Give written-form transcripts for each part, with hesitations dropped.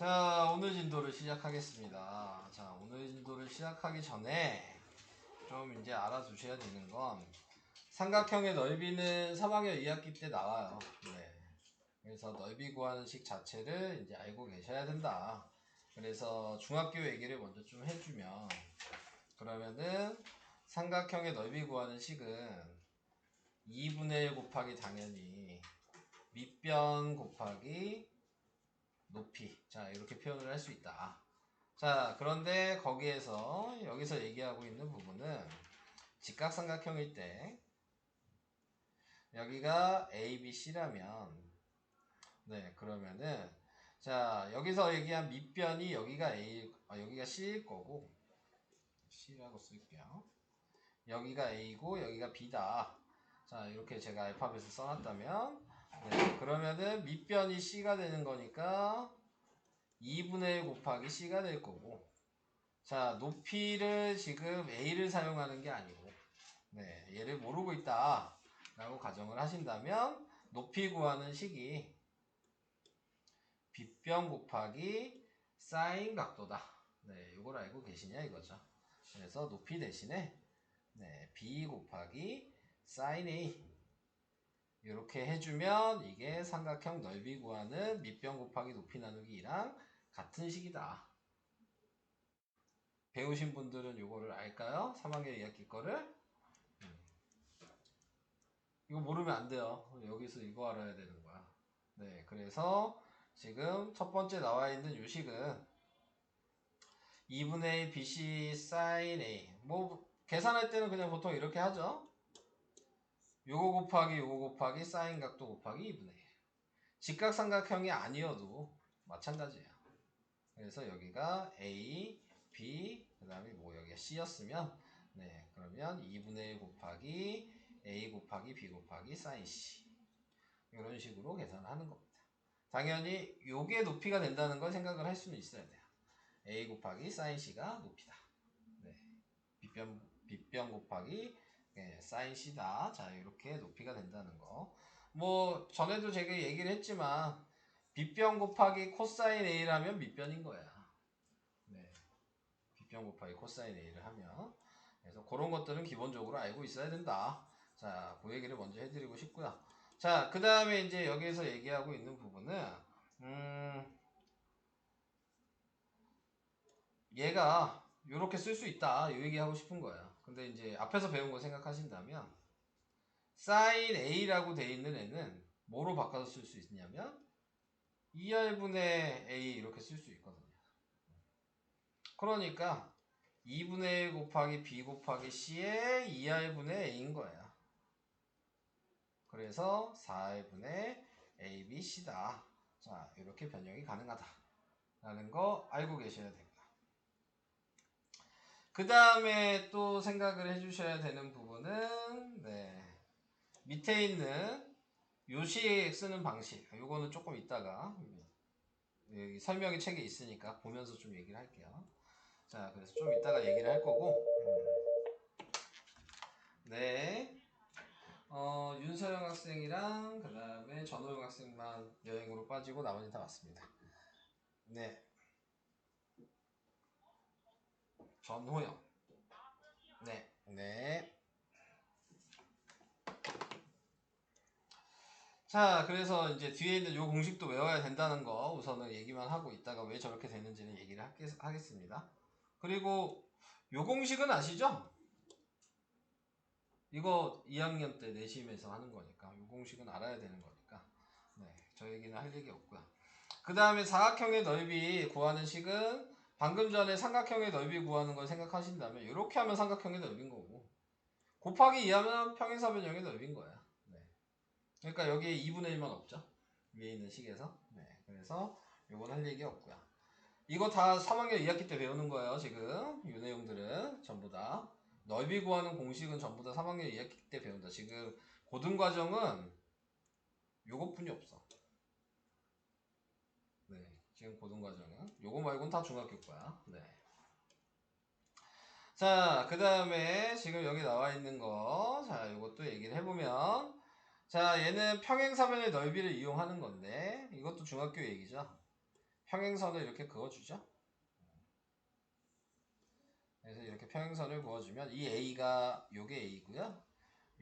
자, 오늘 진도를 시작하겠습니다. 자, 오늘 진도를 시작하기 전에 좀 이제 알아두셔야 되는 건 삼각형의 넓이는 3학년 2학기 때 나와요. 네. 그래서 넓이 구하는 식 자체를 이제 알고 계셔야 된다. 그래서 중학교 얘기를 먼저 좀 해주면, 그러면은 삼각형의 넓이 구하는 식은 2분의 1 곱하기 당연히 밑변 곱하기 높이. 자, 이렇게 표현을 할 수 있다. 자, 그런데 여기서 얘기하고 있는 부분은 직각삼각형일 때 여기가 A, B, C라면, 네, 그러면은 자, 여기서 얘기한 밑변이 여기가 C일 거고, C라고 쓸게요. 여기가 A고 여기가 B다. 자, 이렇게 제가 알파벳을 써놨다면, 네, 그러면은 밑변이 C가 되는 거니까 2분의 1 곱하기 C가 될 거고, 자, 높이를 지금 A를 사용하는 게 아니고, 네, 얘를 모르고 있다 라고 가정을 하신다면 높이 구하는 식이 빗변 곱하기 사인 각도다. 네, 이걸 알고 계시냐 이거죠. 그래서 높이 대신에 네, B 곱하기 사인 A 이렇게 해주면 이게 삼각형 넓이 구하는 밑변 곱하기 높이 나누기랑 같은 식이다. 배우신 분들은 이거를 알까요? 3학년 2학기 거를? 이거 모르면 안 돼요. 여기서 이거 알아야 되는 거야. 네, 그래서 지금 첫 번째 나와 있는 요식은 2분의 1 BC sin A. 뭐 계산할 때는 그냥 보통 이렇게 하죠. 요거 곱하기 sin 각도 곱하기 2분의 1. 직각삼각형이 아니어도 마찬가지예요. 그래서 여기가 A, B, 그 다음에 뭐 여기가 C였으면, 네, 그러면 2분의 1 곱하기 A 곱하기 B 곱하기 sin C. 이런 식으로 계산을 하는 겁니다. 당연히 요게 높이가 된다는 걸 생각을 할 수는 있어야 돼요. A 곱하기 sin C가 높이다. 네. 빗변 곱하기 sin C다. 자, 이렇게 높이가 된다는 거. 뭐 전에도 제가 얘기를 했지만 빗변 곱하기 코사인 A라면 밑변인 거야. 네. 빗변 곱하기 코사인 A를 하면. 그래서 그런 것들은 기본적으로 알고 있어야 된다. 자, 그 얘기를 먼저 해드리고 싶고요. 자, 그 다음에 이제 여기에서 얘기하고 있는 부분은 얘가 이렇게 쓸 수 있다. 이 얘기하고 싶은 거예요. 근데 이제 앞에서 배운 거 생각하신다면 sin A라고 돼 있는 애는 뭐로 바꿔서 쓸 수 있냐면 2R분의 A 이렇게 쓸 수 있거든요. 그러니까 2분의 1 곱하기 B 곱하기 C의 2R분의 A인 거예요. 그래서 4R분의 A, B, C다. 자, 이렇게 변형이 가능하다. 라는 거 알고 계셔야 됩니다. 그 다음에 또 생각을 해주셔야 되는 부분은, 네, 밑에 있는 요식 쓰는 방식. 요거는 조금 이따가 여기 설명이 책에 있으니까 보면서 좀 얘기를 할게요. 자, 그래서 좀 이따가 얘기를 할 거고, 네. 윤서영 학생이랑 그 다음에 전호영 학생만 여행으로 빠지고 나머지 다 왔습니다. 네. 전호영. 네. 네. 자, 그래서 이제 뒤에 있는 요 공식도 외워야 된다는 거 우선은 얘기만 하고 있다가 왜 저렇게 되는지는 얘기를 하겠습니다. 그리고 요 공식은 아시죠? 이거 2학년 때 내심에서 하는 거니까 요 공식은 알아야 되는 거니까 네, 저 얘기는 할 얘기 없고요. 그 다음에 사각형의 넓이 구하는 식은 방금 전에 삼각형의 넓이 구하는 걸 생각하신다면 이렇게 하면 삼각형의 넓이인 거고 곱하기 2하면 평행사변형의 넓이인 거예요. 네. 그러니까 여기에 2분의 1만 없죠. 위에 있는 식에서. 네. 그래서 요건 할 얘기 없고요. 이거 다 3학년 2학기 때 배우는 거예요. 지금 이 내용들은 전부 다. 넓이 구하는 공식은 전부 다 3학년 2학기 때 배운다. 지금 고등과정은 요것뿐이 없어. 네. 지금 고등과정은 요거 말고는 다 중학교 거야. 네. 자, 그 다음에 지금 여기 나와 있는 거, 자, 이것도 얘기를 해보면, 자, 얘는 평행사변의 넓이를 이용하는 건데, 이것도 중학교 얘기죠. 평행선을 이렇게 그어주죠. 그래서 이렇게 평행선을 그어주면 이 A가 요게 A고요.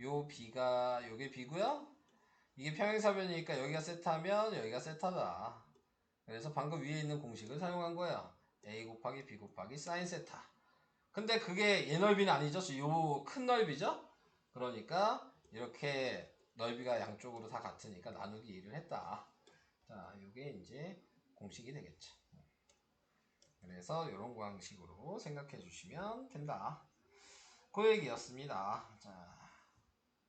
요 B가 요게 B고요. 이게 평행사변이니까 여기가 세타면 여기가 세타다. 그래서 방금 위에 있는 공식을 사용한 거예요. A 곱하기 B 곱하기 사인 세타. 근데 그게 얘 넓이는 아니죠. 요 큰 넓이죠. 그러니까 이렇게 넓이가 양쪽으로 다 같으니까 나누기 2를 했다. 자, 요게 이제 공식이 되겠죠. 그래서 이런 방식으로 생각해 주시면 된다. 그 얘기였습니다. 자,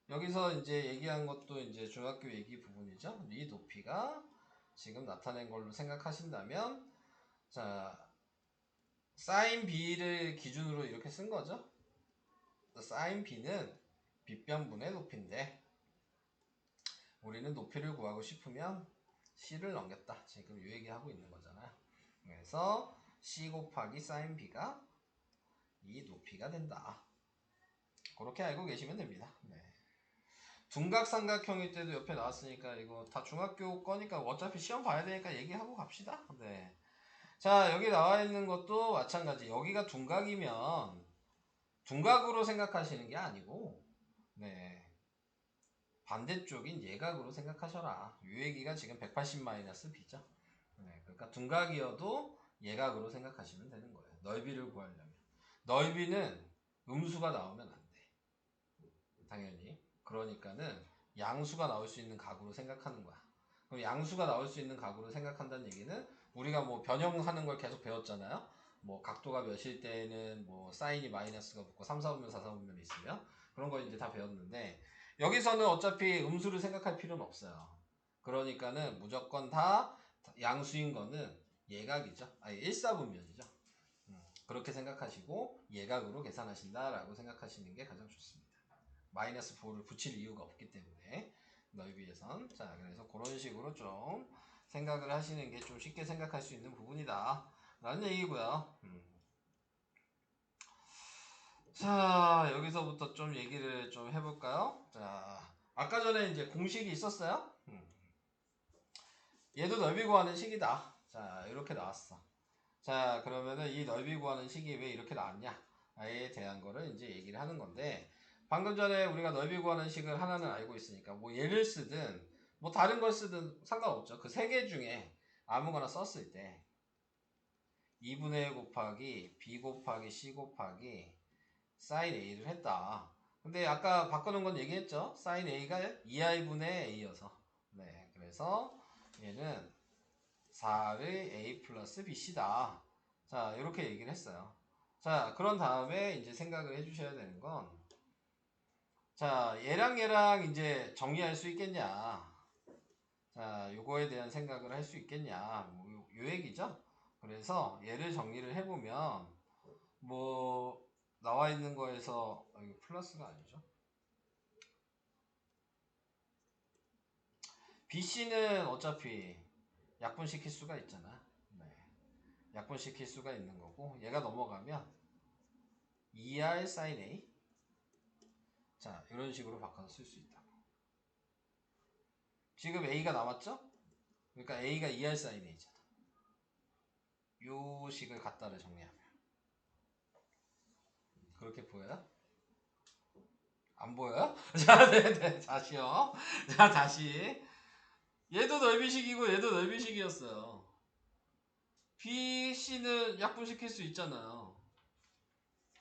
여기서 이제 얘기한 것도 이제 중학교 얘기 부분이죠. 이 높이가 지금 나타낸 걸로 생각하신다면, 자, 사인 B를 기준으로 이렇게 쓴 거죠. 사인 B는 빗변분의 높이인데, 우리는 높이를 구하고 싶으면 C를 넘겼다. 지금 이 얘기하고 있는 거잖아요. 그래서 C 곱하기 사인 B가 이 높이가 된다. 그렇게 알고 계시면 됩니다. 네. 둔각삼각형일 때도 옆에 나왔으니까 이거 다 중학교 거니까 어차피 시험 봐야 되니까 얘기하고 갑시다. 네. 자, 여기 나와 있는 것도 마찬가지. 여기가 둔각이면 둔각으로 생각하시는 게 아니고, 네, 반대쪽인 예각으로 생각하셔라. 이 얘기가 지금 180-b죠. 네, 그러니까 둔각이어도 예각으로 생각하시면 되는 거예요. 넓이를 구하려면. 넓이는 음수가 나오면 안 돼. 당연히. 그러니까는 양수가 나올 수 있는 각으로 생각하는 거야. 그럼 양수가 나올 수 있는 각으로 생각한다는 얘기는 우리가 뭐 변형하는 걸 계속 배웠잖아요. 뭐 각도가 몇일 때는 뭐 사인이 마이너스가 붙고 3, 4분면 4, 4분면이 있으면 그런 거 이제 다 배웠는데 여기서는 어차피 음수를 생각할 필요는 없어요. 그러니까는 무조건 다 양수인 거는 예각이죠. 아니 1, 4분면이죠. 그렇게 생각하시고 예각으로 계산하신다라고 생각하시는 게 가장 좋습니다. 마이너스 4를 붙일 이유가 없기 때문에 넓이에선. 자, 그래서 그런 식으로 좀 생각을 하시는 게 좀 쉽게 생각할 수 있는 부분이다 라는 얘기고요. 자, 여기서부터 좀 얘기를 좀 해볼까요? 자, 아까 전에 이제 공식이 있었어요. 얘도 넓이 구하는 식이다. 자, 이렇게 나왔어. 자, 그러면은 이 넓이 구하는 식이 왜 이렇게 나왔냐에 대한 거를 이제 얘기를 하는 건데, 방금 전에 우리가 넓이 구하는 식을 하나는 알고 있으니까 뭐 얘를 쓰든 뭐 다른 걸 쓰든 상관없죠. 그 세 개 중에 아무거나 썼을 때 2분의 1 곱하기 b 곱하기 c 곱하기 sin a를 했다. 근데 아까 바꿔놓은 건 얘기했죠. sin a가 2i분의 a여서. 네, 그래서 얘는 4의 a 플러스 bc다. 자, 이렇게 얘기를 했어요. 자, 그런 다음에 이제 생각을 해주셔야 되는 건, 자, 얘랑 이제 정리할 수 있겠냐. 자, 요거에 대한 생각을 할 수 있겠냐. 뭐, 요 얘기죠. 그래서 얘를 정리를 해보면, 뭐, 나와 있는 거에서, 이거 플러스가 아니죠. BC는 어차피 약분시킬 수가 있잖아. 네. 약분시킬 수가 있는 거고, 얘가 넘어가면 2R sin A. 자, 이런 식으로 바꿔서 쓸 수 있다고. 지금 A가 남았죠? 그러니까 A가 2R sin A잖아. 요 식을 갖다를 정리하면. 그렇게 보여요? 안 보여요? 자, 네네. 다시요. 자, 다시. 얘도 넓이식이고 얘도 넓이식이었어요. B, C는 약분시킬 수 있잖아요.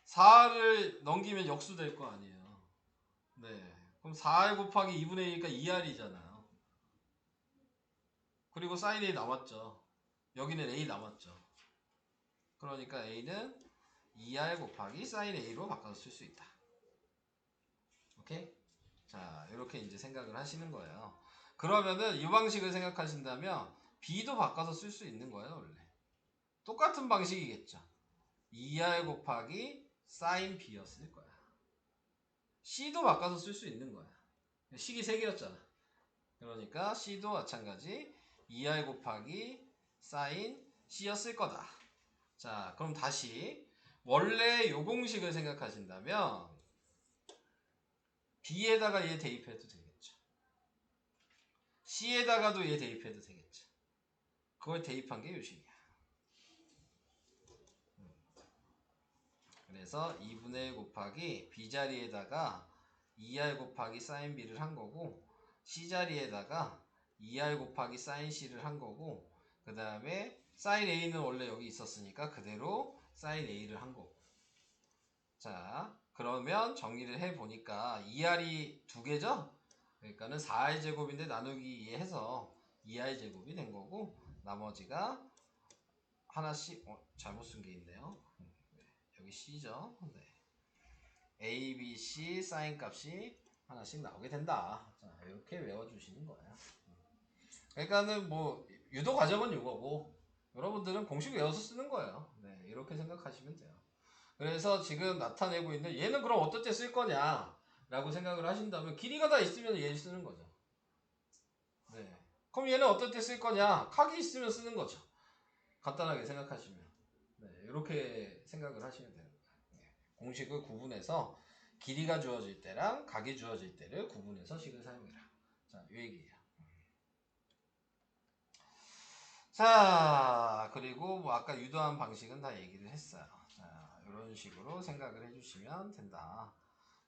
4를 넘기면 역수 될 거 아니에요. 네. 그럼 4R 곱하기 2분의 1이니까 2R이잖아요. 그리고 sin A 남았죠. 여기는 A 남았죠. 그러니까 A는 2R 곱하기 sin A로 바꿔서 쓸 수 있다. 오케이? 자, 이렇게 이제 생각을 하시는 거예요. 그러면은 이 방식을 생각하신다면 B도 바꿔서 쓸 수 있는 거예요, 원래. 똑같은 방식이겠죠. 2R 곱하기 sin B였을 거야. C도 바꿔서 쓸 수 있는 거야. 식이 3개였잖아. 그러니까 C도 마찬가지 2R 곱하기 sin C였을 거다. 자, 그럼 다시 원래 요 공식을 생각하신다면 B에다가 얘 대입해도 되겠죠. C에다가도 얘 대입해도 되겠죠. 그걸 대입한 게 요식이야. 그래서 2분의 1 곱하기 B자리에다가 2R 곱하기 사인 B를 한 거고, C자리에다가 2R 곱하기 사인 C를 한 거고, 그 다음에 사인 A는 원래 여기 있었으니까 그대로 사인 A를 한 거고. 자, 그러면 정리를 해보니까 2R이 두 개죠? 그러니까는 4R 제곱인데 나누기 2 해서 2R 제곱이 된 거고, 나머지가 하나씩, 잘못 쓴 게 있네요. 여기 C죠? 네. A, B, C 사인 값이 하나씩 나오게 된다. 자, 이렇게 외워주시는 거예요. 그러니까는 뭐 유도 과정은 이거고 여러분들은 공식 외워서 쓰는 거예요. 네, 이렇게 생각하시면 돼요. 그래서 지금 나타내고 있는 얘는 그럼 어떨 때 쓸 거냐 라고 생각을 하신다면 길이가 다 있으면 얘를 쓰는 거죠. 네. 그럼 얘는 어떨 때 쓸 거냐, 각이 있으면 쓰는 거죠. 간단하게 생각하시면. 네, 이렇게 생각을 하시면 돼요. 공식을 구분해서 길이가 주어질 때랑 각이 주어질 때를 구분해서 식을 사용해라. 자, 이 얘기예요. 자, 그리고 뭐 아까 유도한 방식은 다 얘기를 했어요. 자, 이런 식으로 생각을 해주시면 된다.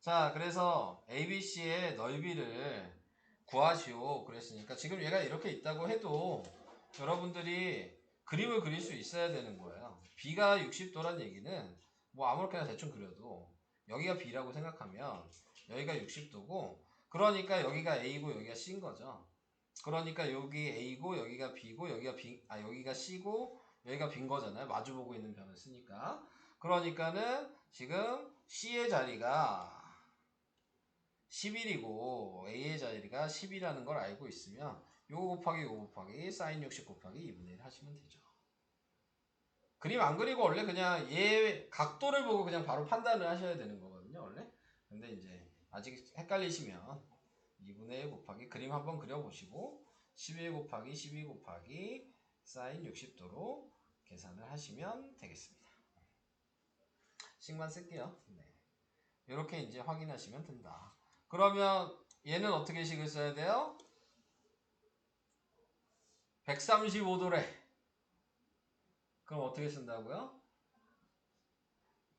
자, 그래서 ABC의 넓이를 구하시오 그랬으니까 지금 얘가 이렇게 있다고 해도 여러분들이 그림을 그릴 수 있어야 되는 거예요. B가 60도란 얘기는 뭐 아무렇게나 대충 그려도 여기가 B라고 생각하면 여기가 60도고, 그러니까 여기가 A고 여기가 C인 거죠. 그러니까 여기 A고 여기가 B고 여기가 C고 여기가 B인 거잖아요. 마주보고 있는 변을 쓰니까. 그러니까는 지금 C의 자리가 11이고 A의 자리가 10이라는 걸 알고 있으면 요거 곱하기 요거 곱하기 사인 60 곱하기 2분의 1 하시면 되죠. 그림 안 그리고 원래 그냥 얘 각도를 보고 그냥 바로 판단을 하셔야 되는 거거든요, 원래. 근데 이제 아직 헷갈리시면 2분의 1 곱하기 그림 한번 그려보시고 11 곱하기 12 곱하기 사인 60도로 계산을 하시면 되겠습니다. 식만 쓸게요. 네. 이렇게 이제 확인하시면 된다. 그러면 얘는 어떻게 식을 써야 돼요? 135도래. 그럼 어떻게 쓴다고요?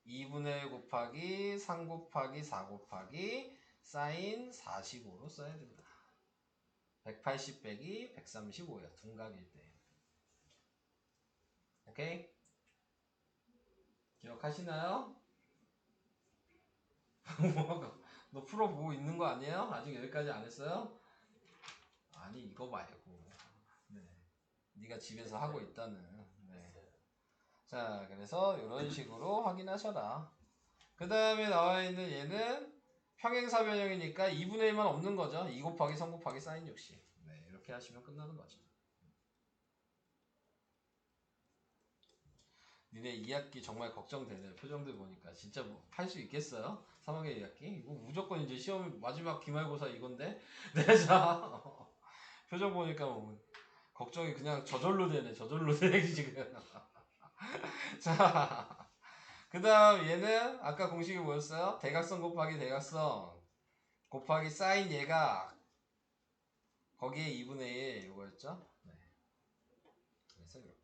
2분의 1 곱하기 3 곱하기 4 곱하기 사인 45로 써야 된다. 180 빼기 135야. 둔각일 때. 오케이? 기억하시나요? 너 풀어보고 있는 거 아니에요? 아직 여기까지 안 했어요? 아니, 이거 말고. 네. 네가 집에서 하고 있다는. 네. 자, 그래서 이런 식으로 확인하셔라. 그 다음에 나와 있는 얘는 평행사 변형이니까 2분의 1만 없는 거죠. 2 곱하기 3 곱하기 사인 60. 네, 이렇게 하시면 끝나는 거죠. 니네 2학기 정말 걱정되네. 표정들 보니까. 진짜 뭐 할 수 있겠어요? 3학기 2학기? 이거 무조건 이제 시험 마지막 기말고사 이건데. 네, 자. 표정 보니까 뭐 걱정이 그냥 저절로 되네. 저절로 되네, 지금. 자. 그 다음 얘는 아까 공식이 뭐였어요? 대각선 곱하기 대각선 곱하기 사인 얘가 거기에 2분의 1 이거였죠? 네. 그래서 이렇게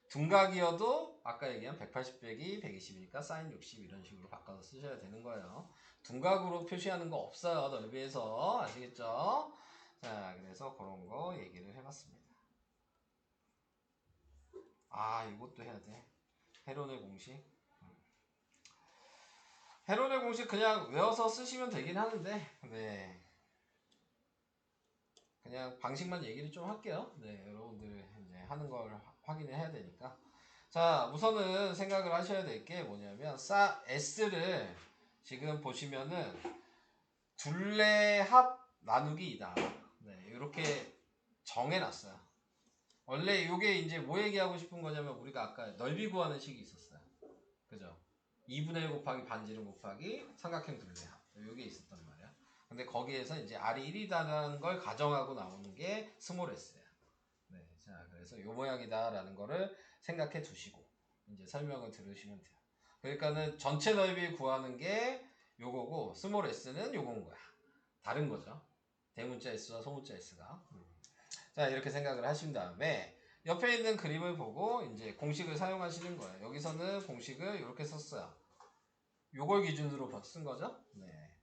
둔각이어도 아까 얘기한 180 빼기 120이니까 사인 60 이런 식으로 바꿔서 쓰셔야 되는 거예요. 둔각으로 표시하는 거 없어요. 넓이에서. 아시겠죠? 자, 그래서 그런 거 얘기를 해봤습니다. 아, 이것도 해야 돼. 헤론의 공식. 헤론의 공식 그냥 외워서 쓰시면 되긴 하는데, 네. 그냥 방식만 얘기를 좀 할게요. 네, 여러분들 이제 하는 걸 확인을 해야 되니까. 자, 우선은 생각을 하셔야 될 게 뭐냐면, S를 지금 보시면은 둘레 합 나누기 2다. 네, 이렇게 정해놨어요. 원래 이게 이제 뭐 얘기하고 싶은 거냐면, 우리가 아까 넓이 구하는 식이 있었어요. 그죠? 2분의 1 곱하기 반지름 곱하기 삼각형 둘레 합. 이게 있었단 말이야. 근데 거기에서 이제 R이 1이다라는 걸 가정하고 나오는 게 스몰 s예요. 네, 자, 그래서 요 모양이다라는 거를 생각해 두시고 이제 설명을 들으시면 돼요. 그러니까는 전체 넓이 구하는 게 요거고 스몰 s는 요건 거야. 다른 거죠. 대문자 s와 소문자 s가. 자, 자, 이렇게 생각을 하신 다음에 옆에 있는 그림을 보고 이제 공식을 사용하시는 거예요. 여기서는 공식을 이렇게 썼어요. 요걸 기준으로 쓴 거죠. 네.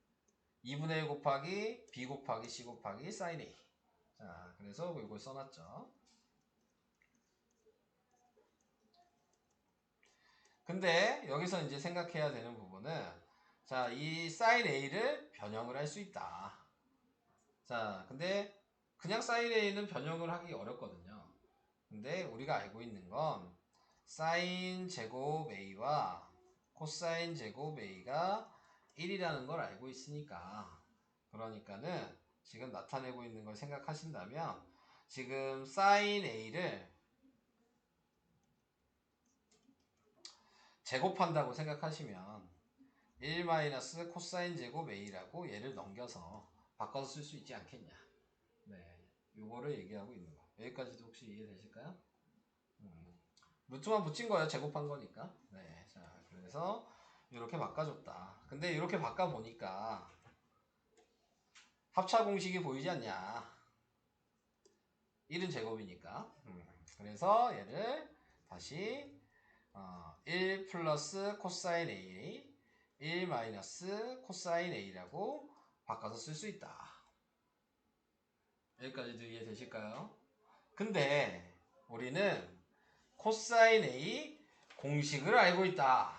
2분의 1 곱하기 b 곱하기 c 곱하기 sin a. 자, 그래서 이걸 써놨죠. 근데 여기서 이제 생각해야 되는 부분은 자, 이 sin a를 변형을 할 수 있다. 자, 근데 그냥 sin a는 변형을 하기 어렵거든요. 근데 우리가 알고 있는 건 sin 제곱 a와 코사인 제곱 a가 1이라는 걸 알고 있으니까, 그러니까는 지금 나타내고 있는 걸 생각하신다면 지금 sin a를 제곱한다고 생각하시면 1 마이너스 코사인 제곱 a라고 얘를 넘겨서 바꿔서 쓸 수 있지 않겠냐. 네, 요거를 얘기하고 있는 거. 여기까지도 혹시 이해되실까요? 루트만 붙인 거예요. 제곱한 거니까. 네, 자, 그래서 이렇게 바꿔줬다. 근데 이렇게 바꿔보니까 합차 공식이 보이지 않냐. 1은 제곱이니까. 그래서 얘를 다시 1 플러스 코사인 A, 1 마이너스 코사인 A라고 바꿔서 쓸 수 있다. 여기까지도 이해되실까요? 근데 우리는 코사인 A 공식을 알고 있다.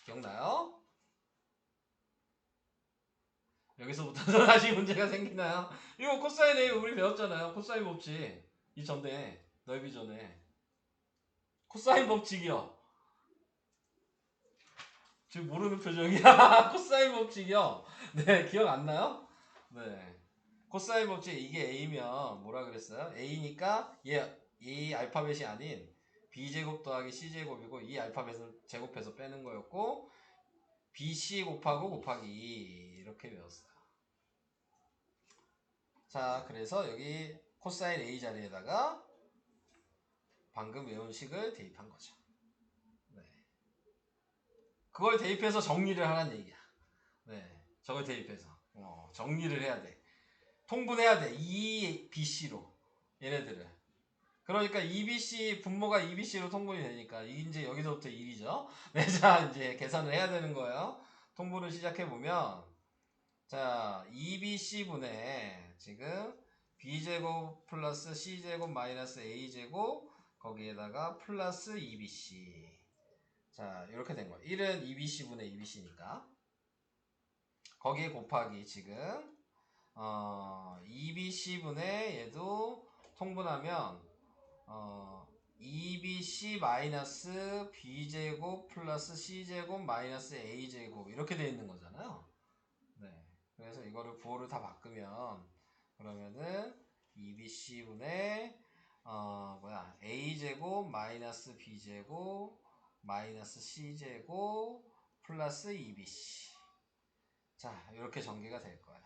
기억나요? 여기서부터 다시 문제가 생기나요? 이거 코사인 A 우리 배웠잖아요. 코사인 법칙. 이 전에, 넓이 전에. 코사인 법칙이요. 지금 모르는 표정이야. 코사인 법칙이요. 네, 기억 안 나요? 네. 코사인 법칙 이게 A면 뭐라 그랬어요? A니까 이 알파벳이 아닌 B제곱 더하기 C제곱이고 이 알파벳을 제곱해서 빼는 거였고 BC 곱하고 곱하기 2 이렇게 배웠어요. 자, 그래서 여기 코사인 A 자리에다가 방금 외운 식을 대입한 거죠. 네. 그걸 대입해서 정리를 하라는 얘기야. 네. 저걸 대입해서 정리를 해야 돼. 통분해야 돼. EBC로 얘네들을. 그러니까 EBC 분모가 EBC로 통분이 되니까 이제 여기서부터 1이죠. 네, 자 이제 계산을 해야 되는 거예요. 통분을 시작해 보면 자 2BC분의 지금 B제곱 플러스 C제곱 마이너스 A제곱 거기에다가 플러스 2BC. 자 이렇게 된 거예요. 1은 2BC분의 2BC니까 거기에 곱하기 지금 2BC분의 얘도 통분하면 2BC 마이너스 B제곱 플러스 C제곱 마이너스 A제곱 이렇게 돼 있는 거잖아요. 네. 그래서 이거를 부호를 다 바꾸면 그러면은 2BC분의 A제곱 마이너스 B제곱 마이너스 C제곱 플러스 2BC. 자, 이렇게 전개가 될 거야.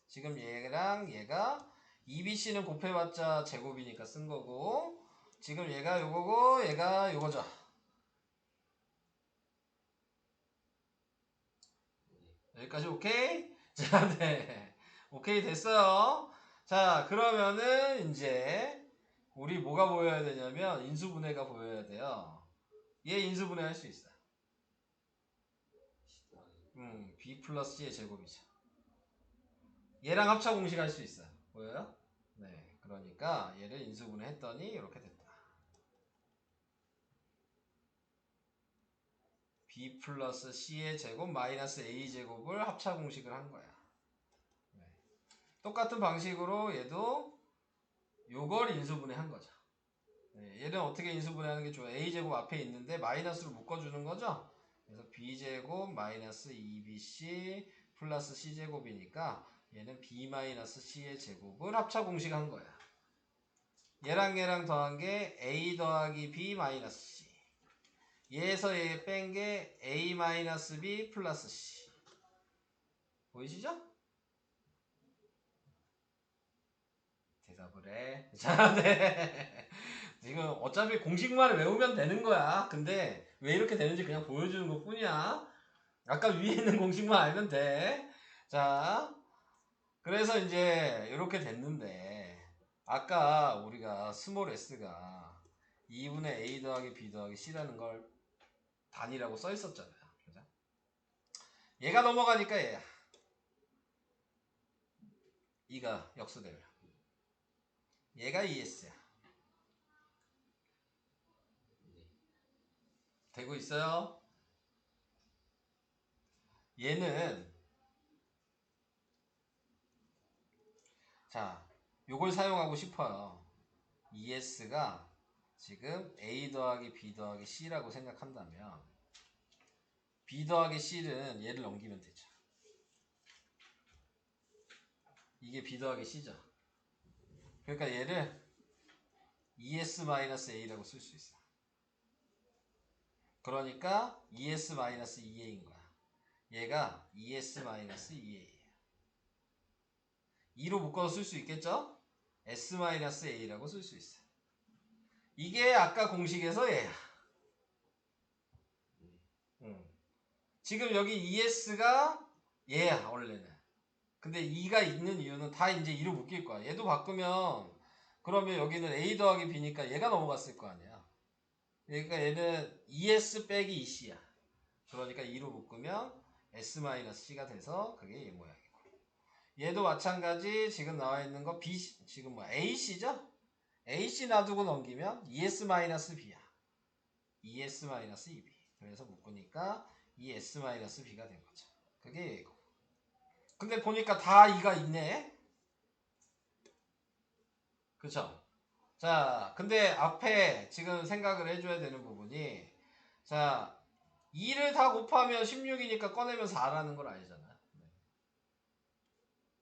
지금 얘랑 얘가 2BC는 곱해봤자 제곱이니까 쓴 거고 지금 얘가 요거고 얘가 요거죠. 여기까지 오케이? 자, 네. 오케이 됐어요. 자, 그러면은 이제 우리 뭐가 보여야 되냐면 인수분해가 보여야 돼요. 얘 인수분해 할 수 있어요. B 플러스 C의 제곱이죠. 얘랑 합차 공식 할 수 있어요. 보여요? 네. 그러니까 얘를 인수분해 했더니 이렇게 됐다. B 플러스 C의 제곱 마이너스 A 제곱을 합차 공식을 한 거야. 네. 똑같은 방식으로 얘도 요걸 인수분해 한 거죠. 네. 얘는 어떻게 인수분해 하는 게 좋아요? A 제곱 앞에 있는데 마이너스로 묶어주는 거죠. 그래서 B 제곱 마이너스 2BC 플러스 C 제곱이니까 얘는 B 마이너스 C의 제곱을 합차 공식 한 거야. 얘랑 얘랑 더한 게 A 더하기 B 마이너스 C. 얘에서 얘 뺀 게 A 마이너스 B 플러스 C. 보이시죠? 대답을 해. 자, 네. 지금 어차피 공식만 외우면 되는 거야. 근데 왜 이렇게 되는지 그냥 보여주는 것 뿐이야. 아까 위에 있는 공식만 알면 돼. 자, 그래서 이제 이렇게 됐는데 아까 우리가 스몰 s가 2분의 a 더하기 b 더하기 c라는 걸 단위라고 써 있었잖아요. 그죠? 얘가 넘어가니까 얘야. 2가 역수되면 얘가 ES야. 되고 있어요? 얘는 자, 요걸 사용하고 싶어요. ES가 지금 A 더하기 B 더하기 C라고 생각한다면 B 더하기 C는 얘를 넘기면 되죠. 이게 B 더하기 C죠. 그러니까 얘를 ES-A라고 쓸 수 있어. 그러니까 ES-2A인 거야. 얘가 ES-2A. 2로 묶어서 쓸 수 있겠죠? S-A라고 쓸 수 있어. 이게 아까 공식에서 얘야. 지금 여기 ES가 얘야 원래는. 근데 2가 있는 이유는 다 이제 2로 묶일 거야. 얘도 바꾸면 그러면 여기는 A 더하기 B니까 얘가 넘어갔을 거 아니야. 그러니까 얘는 ES 빼기 EC야. 그러니까 2로 묶으면 S-C가 돼서 그게 얘 모양이고. 얘도 마찬가지 지금 나와 있는 거 B, 지금 뭐 AC죠? AC 놔두고 넘기면 ES-B야. ES-EB. 그래서 묶으니까 ES-B가 된 거죠. 그게 얘고. 근데 보니까 다 2가 있네. 그쵸? 자, 근데 앞에 지금 생각을 해줘야 되는 부분이 자, 2를 다 곱하면 16이니까 꺼내면 4라는 걸 알잖아요.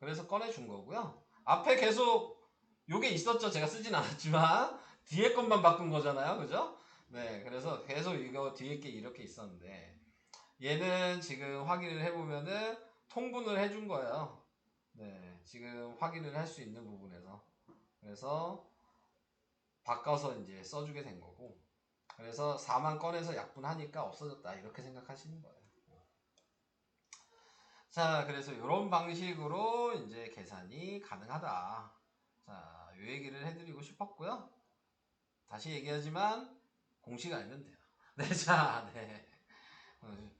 그래서 꺼내준 거고요. 앞에 계속 요게 있었죠. 제가 쓰진 않았지만 뒤에 것만 바꾼 거잖아요. 그죠? 네, 그래서 계속 이거 뒤에 게 이렇게 있었는데 얘는 지금 확인을 해보면은 통분을 해준 거예요. 네, 지금 확인을 할 수 있는 부분에서 그래서 바꿔서 이제 써주게 된 거고 그래서 4만 꺼내서 약분하니까 없어졌다 이렇게 생각하시는 거예요. 자, 그래서 이런 방식으로 이제 계산이 가능하다. 자, 이 얘기를 해드리고 싶었고요. 다시 얘기하지만 공식 알면 돼요. 네, 자, 네.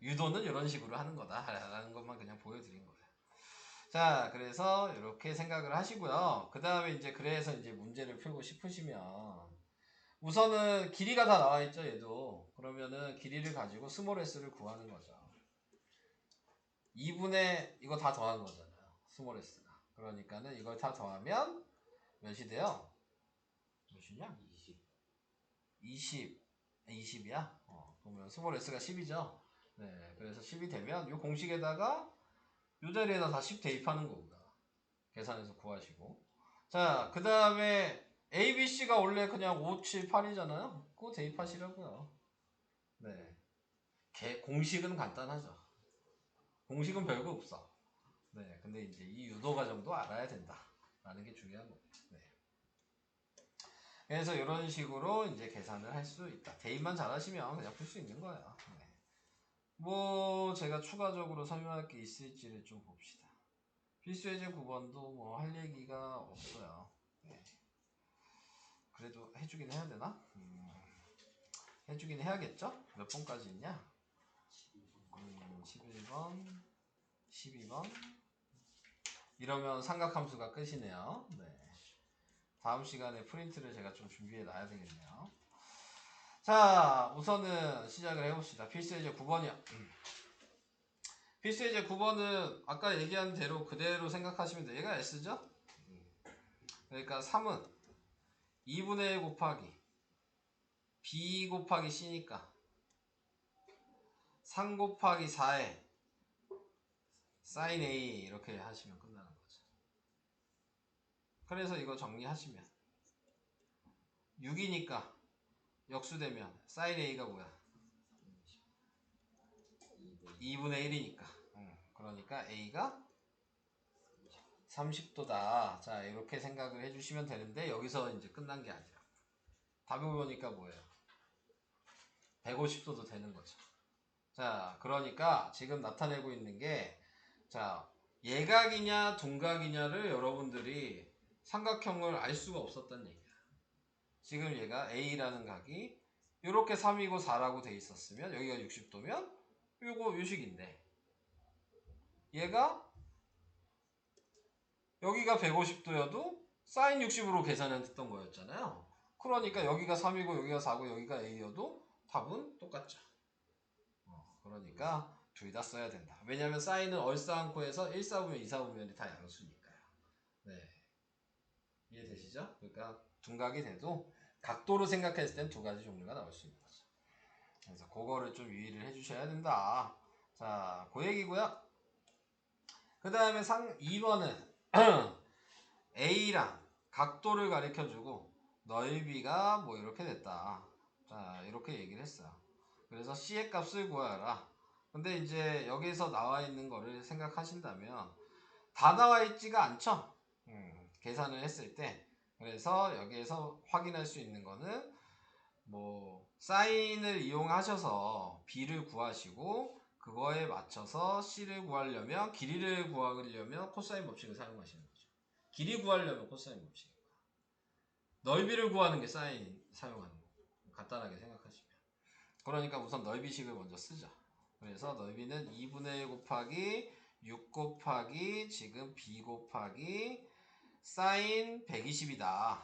유도는 이런 식으로 하는 거다라는 것만 그냥 보여드린 거예요. 자, 그래서 이렇게 생각을 하시고요. 그 다음에 이제 그래서 이제 문제를 풀고 싶으시면 우선은 길이가 다 나와 있죠, 얘도. 그러면은 길이를 가지고 스몰 s를 구하는 거죠. 2분의 이거 다 더한 거잖아요. 스몰 s가. 그러니까는 이걸 다 더하면 몇이 돼요? 몇이냐? 20이야? 그러면 스몰 s가 10이죠? 네, 그래서 10이 되면 이 공식에다가 이 자리에다 다 10 대입하는 거구나. 계산해서 구하시고. 자, 그 다음에 ABC가 원래 그냥 5, 7, 8이잖아요? 그거 대입하시라고요. 네. 공식은 간단하죠. 공식은 별거 없어. 네, 근데 이제 이 유도 과정도 알아야 된다. 라는 게 중요한 겁니다. 네. 그래서 이런 식으로 이제 계산을 할 수 있다. 대입만 잘하시면 그냥 풀 수 있는 거예요. 네. 뭐 제가 추가적으로 설명할 게 있을지를 좀 봅시다. 필수예제 9번도 뭐 할 얘기가 없어요. 네. 그래도 해주긴 해야 되나? 해주긴 해야겠죠? 몇 번까지 있냐? 11번, 12번. 이러면 삼각함수가 끝이네요. 네. 다음 시간에 프린트를 제가 좀 준비해 놔야 되겠네요. 자, 우선은 시작을 해봅시다. 필수예제 9번이요. 필수예제 9번은 아까 얘기한 대로 그대로 생각하시면 돼요. 얘가 S죠? 그러니까 3은 2분의 1 곱하기 B 곱하기 C니까 3 곱하기 4에 sin A 이렇게 하시면 끝나는 거죠. 그래서 이거 정리하시면 6이니까 역수되면 sin A가 뭐야? 2분의 1이니까 그러니까 A가 30도다. 자, 이렇게 생각을 해주시면 되는데 여기서 이제 끝난 게 아니라 답을 보니까 뭐예요? 150도도 되는 거죠. 자, 그러니까 지금 나타내고 있는 게 자, 예각이냐 둔각이냐를 여러분들이 삼각형을 알 수가 없었단 얘기야. 지금 얘가 A라는 각이 이렇게 3이고 4라고 돼 있었으면 여기가 60도면 요거 요식인데 얘가 여기가 150도여도 사인 60으로 계산했던 거였잖아요. 그러니까 여기가 3이고 여기가 4고 여기가 A여도 답은 똑같죠. 그러니까 둘 다 써야 된다. 왜냐하면 사인은 얼싸안고에서 1사분면 2사분면이 다 양수니까요. 네, 이해되시죠? 그러니까 둔각이 돼도 각도로 생각했을 땐 두 가지 종류가 나올 수 있는 거죠. 그래서 그거를 좀 유의를 해주셔야 된다. 자, 그 얘기고요. 그 다음에 2번은 A랑 각도를 가리켜주고 넓이가 뭐 이렇게 됐다. 자, 이렇게 얘기를 했어요. 그래서 C의 값을 구하라. 근데 이제 여기서 나와 있는 거를 생각하신다면 다 나와 있지가 않죠. 계산을 했을 때. 그래서 여기에서 확인할 수 있는 거는 뭐 사인을 이용하셔서 B를 구하시고 그거에 맞춰서 C를 구하려면 길이를 구하려면 코사인 법칙을 사용하시는 거죠. 길이 구하려면 코사인 법칙이고 넓이를 구하는 게 사인 사용하는 거. 간단하게 생각하시면. 그러니까 우선 넓이식을 먼저 쓰죠. 그래서 넓이는 2분의 1 곱하기 6 곱하기 지금 B 곱하기 사인 120이다.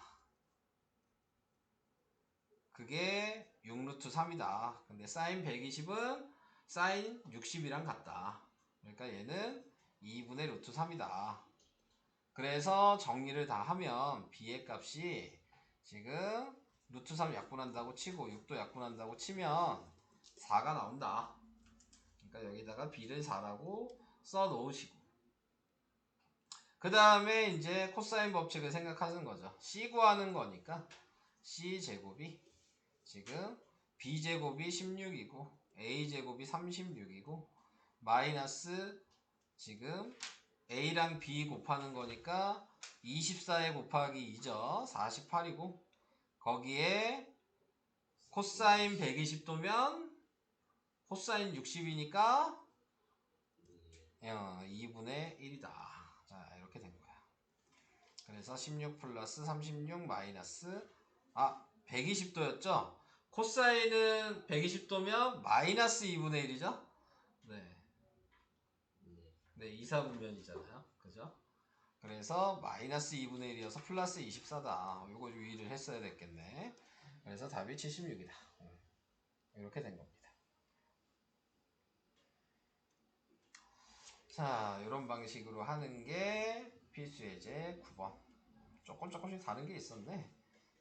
그게 6루트 3이다. 근데 사인 120은 사인 60이랑 같다. 그러니까 얘는 2분의 루트 3이다. 그래서 정리를 다 하면 B의 값이 지금 루트 3 약분한다고 치고 6도 약분한다고 치면 4가 나온다. 그러니까 여기다가 B를 4라고 써 놓으시고 그 다음에 이제 코사인 법칙을 생각하는 거죠. C 구하는 거니까 C 제곱이 지금 B제곱이 16이고 A제곱이 36이고 마이너스 지금 A랑 B 곱하는 거니까 24에 곱하기 2죠. 48이고 거기에 코사인 120도면 코사인 60이니까 2분의 1이다. 자, 이렇게 된 거야. 그래서 16 플러스 36 마이너스 120도였죠? 코사인은 120도면 마이너스 2분의 1이죠? 네. 네, 2사분면이잖아요. 그죠? 그래서 마이너스 2분의 1이어서 플러스 24다. 이거 유의를 했어야 됐겠네. 그래서 답이 76이다. 이렇게 된 겁니다. 자, 이런 방식으로 하는 게 필수예제 9번. 조금씩 다른 게 있었네.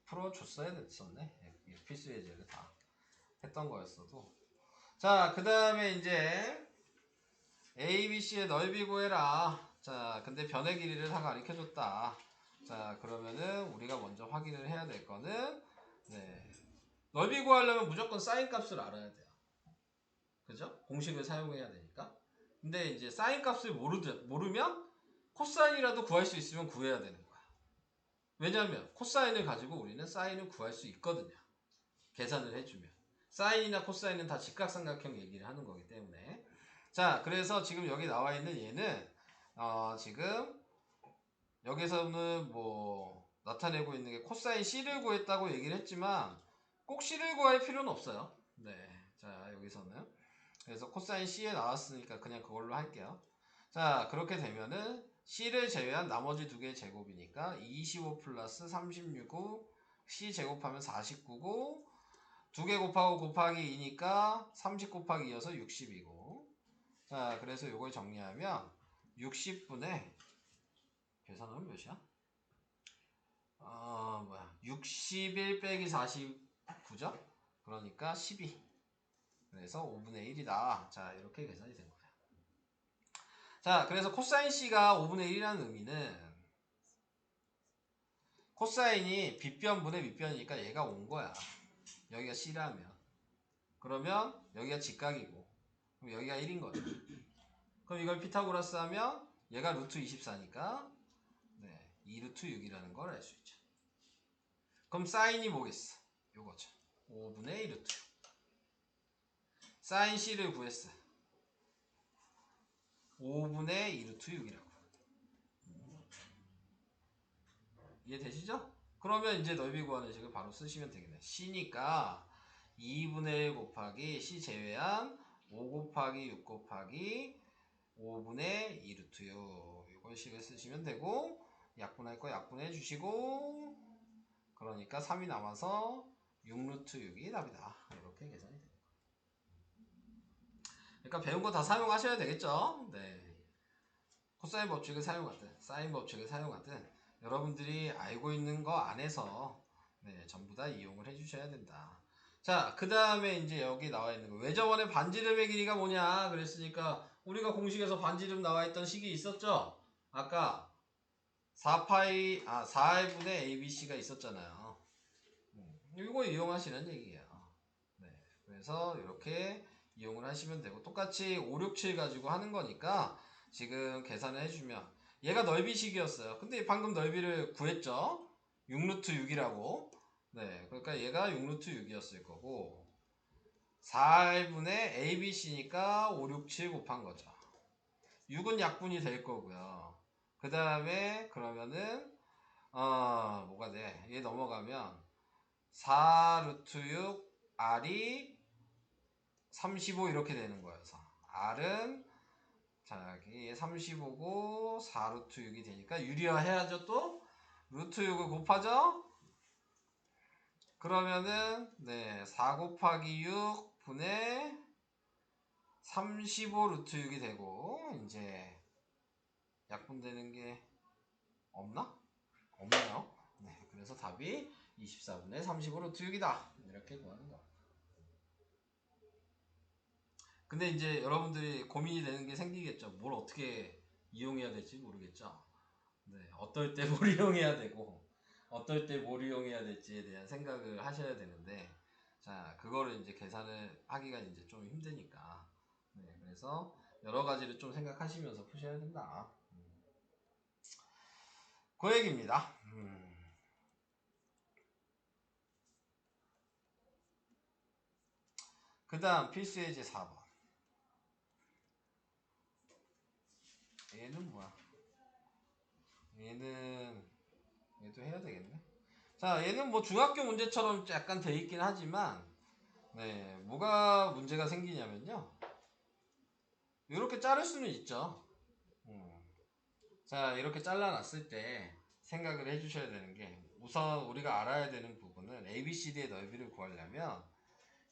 풀어줬어야 됐었네. 필수예제를 다 했던 거였어도. 자, 그 다음에 이제 A, B, C의 넓이 구해라. 자, 근데 변의 길이를 다 가르쳐줬다. 자, 그러면은 우리가 먼저 확인을 해야 될 거는 넓이 구하려면 무조건 사인 값을 알아야 돼요. 그죠? 공식을 사용해야 되니까. 근데 이제 사인 값을 모르면 코사인이라도 구할 수 있으면 구해야 되는 거야. 왜냐하면 코사인을 가지고 우리는 사인을 구할 수 있거든요. 계산을 해주면. 사인이나 코사인은 다 직각삼각형 얘기를 하는 거기 때문에. 자, 그래서 지금 여기 나와 있는 얘는 지금 여기서는 뭐 나타내고 있는 게 코사인 C를 구했다고 얘기를 했지만 꼭 C를 구할 필요는 없어요. 네, 자 여기서는 그래서 코사인 C에 나왔으니까 그냥 그걸로 할게요. 자, 그렇게 되면은 C를 제외한 나머지 두 개의 제곱이니까 25 플러스 36고 C 제곱하면 49고 두 개 곱하고 곱하기 2니까 30 곱하기 2여서 60이고 자, 그래서 이걸 정리하면 60분의 계산하면 몇이야? 61 빼기 49죠? 그러니까 12. 그래서 5분의 1이다. 자, 이렇게 계산이 된 거야. 자, 그래서 코사인 C가 5분의 1이라는 의미는 코사인이 빗변분의 밑변이니까 얘가 온 거야. 여기가 C라면. 그러면 여기가 직각이고 그럼 여기가 1인 거죠. 그럼 이걸 피타고라스 하면 얘가 루트 24니까 2루트 6이라는 걸 알 수 있죠. 그럼 사인이 뭐겠어? 요거죠. 5분의 1루트 6. 사인 C를 구했어. 5분의 2루트 6이라고. 이해되시죠? 그러면 이제 넓이 구하는 식을 바로 쓰시면 되겠네. C니까 2분의 1 곱하기 C 제외한 5 곱하기 6 곱하기 5분의 2 루트 6 이걸 식을 쓰시면 되고 약분할 거 약분해 주시고 그러니까 3이 남아서 6 루트 6이 답이다. 이렇게 계산이 됩니다. 그러니까 배운 거 다 사용하셔야 되겠죠? 네. 코사인 법칙을 사용하든 사인 법칙을 사용하든 여러분들이 알고 있는 거 안에서 네, 전부 다 이용을 해주셔야 된다. 자, 그 다음에 이제 여기 나와 있는 거. 왜 저번에 반지름의 길이가 뭐냐 그랬으니까 우리가 공식에서 반지름 나와 있던 식이 있었죠? 아까 4분의 ABC가 있었잖아요. 이거 이용하시는 얘기예요. 네, 그래서 이렇게 이용을 하시면 되고 똑같이 5, 6, 7 가지고 하는 거니까 지금 계산을 해주면 얘가 넓이식이었어요. 근데 방금 넓이를 구했죠? 6루트 6이라고. 네, 그러니까 얘가 6루트 6이었을 거고 4분의 ABC니까 5, 6, 7 곱한 거죠. 6은 약분이 될 거고요. 그 다음에 그러면은 뭐가 돼? 얘 넘어가면 4루트 6 R이 35 이렇게 되는 거예요. R은 자 여기 35고 4루트 6이 되니까 유리화 해야죠 또? 루트 6을 곱하죠? 그러면은 네, 4 곱하기 6 분의 35 루트 6이 되고 이제 약분되는 게 없나? 없나요? 네, 그래서 답이 24분의 35 루트 6이다. 이렇게 구하는 거. 근데 이제 여러분들이 고민이 되는 게 생기겠죠. 뭘 어떻게 이용해야 될지 모르겠죠. 네, 어떨 때 뭘 이용해야 되고 어떨 때 뭘 이용해야 될지에 대한 생각을 하셔야 되는데 자 그거를 이제 계산을 하기가 이제 좀 힘드니까 네, 그래서 여러 가지를 좀 생각하시면서 푸셔야 된다. 그 얘기입니다. 그 다음 필수 예제 4번. 얘는 뭐야? 얘도 해야 되겠네. 자, 얘는 뭐 중학교 문제처럼 약간 돼 있긴 하지만, 네, 뭐가 문제가 생기냐면요. 이렇게 자를 수는 있죠. 자, 이렇게 잘라놨을 때 생각을 해주셔야 되는 게, 우선 우리가 알아야 되는 부분은 ABCD의 넓이를 구하려면,